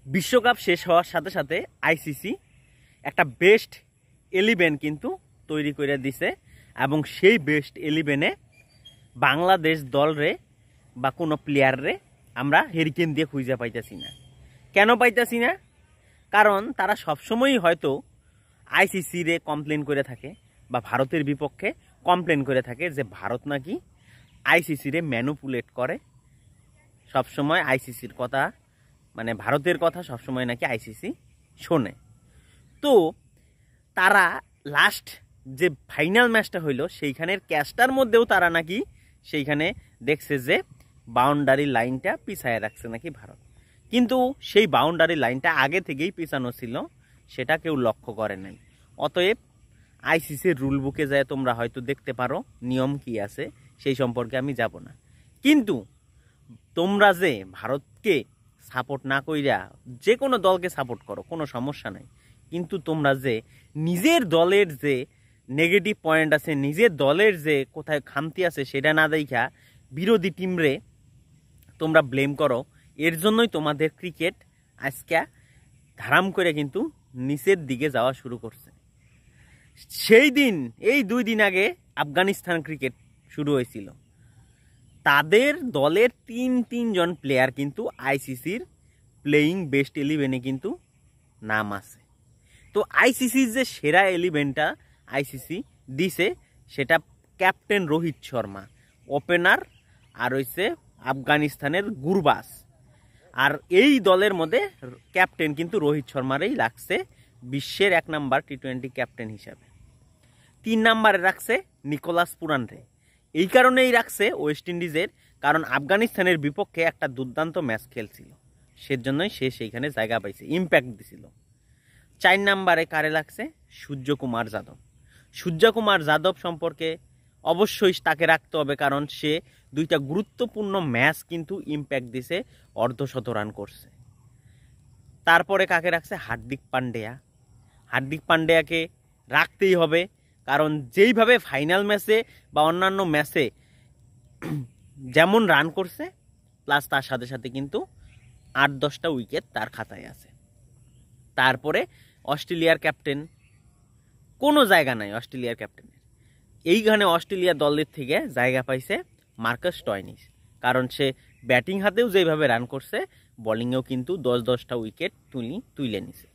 বিশ্বকাপ শেষ হওয়ার সাথে সাথে আইসিসি একটা বেস্ট 11 কিন্তু তৈরি করে দিছে এবং সেই বেস্ট 11-এ বাংলাদেশ দলরে বা কোনো প্লেয়াররে আমরা হেরিকেন দিয়ে খুঁজে পাইতেছি না। কেন পাইতেছি না? কারণ তারা সবসময়ই হয়তো আইসিসিরে কমপ্লেন করে থাকে বা ভারতের বিপক্ষে কমপ্লেন করে থাকে যে ভারত নাকি আইসিসিরে ম্যানুপুলেট করে। সবসময় আইসিসির কথা মানে ভারতের কথা সবসময় নাকি আইসিসি শোনে। তো তারা লাস্ট যে ফাইনাল ম্যাচটা হইল সেইখানের ক্যাচটার মধ্যেও তারা নাকি সেইখানে দেখছে যে বাউন্ডারি লাইনটা পিছায় রাখছে নাকি ভারত, কিন্তু সেই বাউন্ডারি লাইনটা আগে থেকেই পিছানো ছিল, সেটা কেউ লক্ষ্য করে নাই। অতএব আইসিসির রুল বুকে যায় তোমরা হয়তো দেখতে পারো নিয়ম কি আছে, সেই সম্পর্কে আমি যাব না। কিন্তু তোমরা যে ভারতকে সাপোর্ট না কইরা যে কোনো দলকে সাপোর্ট করো কোনো সমস্যা নাই, কিন্তু তোমরা যে নিজের দলের যে নেগেটিভ পয়েন্ট আছে, নিজের দলের যে কোথায় খামতি আছে সেটা না দেখা বিরোধী টিমরে তোমরা ব্লেম করো, এর জন্যই তোমাদের ক্রিকেট আজকে ধারাম করে কিন্তু নিচের দিকে যাওয়া শুরু করছে। সেই দিন এই 2 দিন আগে আফগানিস্তান ক্রিকেট শুরু হয়েছিল, তাদের দলের 3 জন প্লেয়ার কিন্তু আইসিসির প্লেয়িং বেস্ট 11-এ কিন্তু নাম আছে। তো আইসিসির যে সেরা 11টা আইসিসি দিছে সেটা ক্যাপ্টেন রোহিত শর্মা, ওপেনার আর হইছে আফগানিস্তানের গুরবাস। আর এই দলের মধ্যে ক্যাপ্টেন কিন্তু রোহিত শর্মারই রাখছে বিশ্বের 1 নাম্বার টি20 ক্যাপ্টেন হিসাবে। 3 নাম্বারে রাখছে নিকোলাস পুরানরে। এই কারণেই রাখছে ওয়েস্ট ইন্ডিজের, কারণ আফগানিস্তানের বিপক্ষে একটা দুর্দান্ত ম্যাচ খেলছিল, সেজন্যই সে সেইখানে জায়গা পাইছে, ইম্প্যাক্ট দিছিল। 4 নাম্বারে কারে লাগছে? সূর্যকুমার যাদব। সূর্যকুমার যাদব সম্পর্কে অবশ্যই তাকে রাখতে হবে, কারণ সে 2টা গুরুত্বপূর্ণ ম্যাচ কিন্তু ইম্প্যাক্ট দিছে, অর্ধশত রান করছে। তারপরে কাকে রাখছে? হার্দিক পান্ডিয়া। হার্দিক পান্ডিয়াকে রাখতেই হবে, কারণ যেইভাবে ফাইনাল ম্যাচে বা অন্যান্য ম্যাচে যেমন রান করছে, প্লাস তার সাথে সাথে কিন্তু 8-10টা উইকেট তার খাতায় আছে। তারপরে অস্ট্রেলিয়ার ক্যাপ্টেন, কোনো জায়গা নাই অস্ট্রেলিয়ার ক্যাপ্টেনের। এইখানে অস্ট্রেলিয়া দলের থেকে জায়গা পাইছে মার্কাস স্টয়নিস, কারণ সে ব্যাটিং হাতেও যেভাবে রান করছে, বোলিংয়েও কিন্তু 10-10টা উইকেট তুলে নিছে।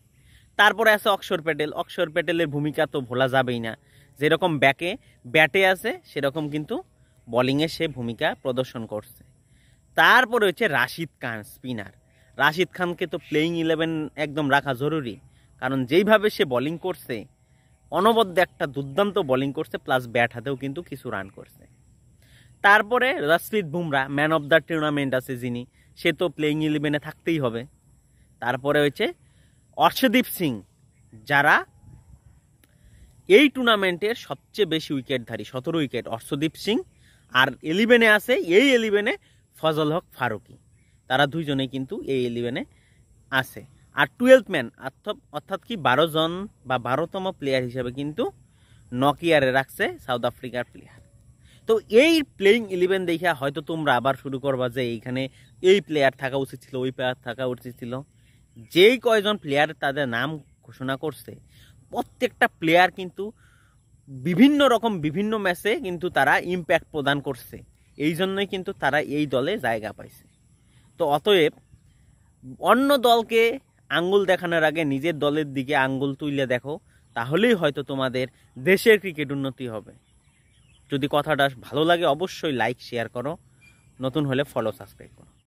তারপরে আছে অক্ষর প্যাটেল। অক্ষর প্যাটেলের ভূমিকা তো ভোলা যাবেই না, যেরকম ব্যাটে আছে সেরকম কিন্তু বোলিংয়ে সে ভূমিকা প্রদর্শন করছে। তারপরে হচ্ছে রাশিদ খান, স্পিনার। রাশিদ খানকে তো প্লেয়িং 11 একদম রাখা জরুরি, কারণ যেইভাবে সে বোলিং করছে, অনবদ্য একটা দুর্দান্ত বোলিং করছে, প্লাস ব্যাট হাতেও কিন্তু কিছু রান করছে। তারপরে Jasprit Bumrah, man of the tournament আছে যিনি, সে তো প্লেয়িং 11-এ থাকতেই হবে। তারপরে হচ্ছে অর্শদীপ সিং, যারা এই টুর্নামেন্টের সবচেয়ে বেশি উইকেটধারী, 17 উইকেট অর্শদীপ সিং। আর 11-এ আছে, এই 11-এ ফজল হক ফারুকি। তারা 2 জনেই কিন্তু এই 11-এ আছে। আর 12th ম্যান অর্থাৎ কি 12 জন বা 12তম প্লেয়ার হিসেবে কিন্তু নকিয়ারে রাখছে সাউথ আফ্রিকার প্লেয়ার। তো এই প্লেয়িং 11 দেখে হয়তো তোমরা আবার শুরু করবা যে এইখানে এই প্লেয়ার থাকা উচিত ছিল, ওই প্লেয়ার থাকা উচিত ছিল। যেই কয়জন প্লেয়ার তাদের নাম ঘোষণা করছে, প্রত্যেকটা প্লেয়ার কিন্তু বিভিন্ন রকম বিভিন্ন ম্যাচে কিন্তু তারা ইম্প্যাক্ট প্রদান করছে, এই জন্যই কিন্তু তারা এই দলে জায়গা পাইছে। তো অতএব অন্য দলকে আঙ্গুল দেখানোর আগে নিজের দলের দিকে আঙ্গুল তুলে দেখো, তাহলেই হয়তো তোমাদের দেশের ক্রিকেট উন্নতি হবে। যদি কথাটা ভালো লাগে অবশ্যই লাইক শেয়ার করো, নতুন হলে ফলো সাবস্ক্রাইব করো।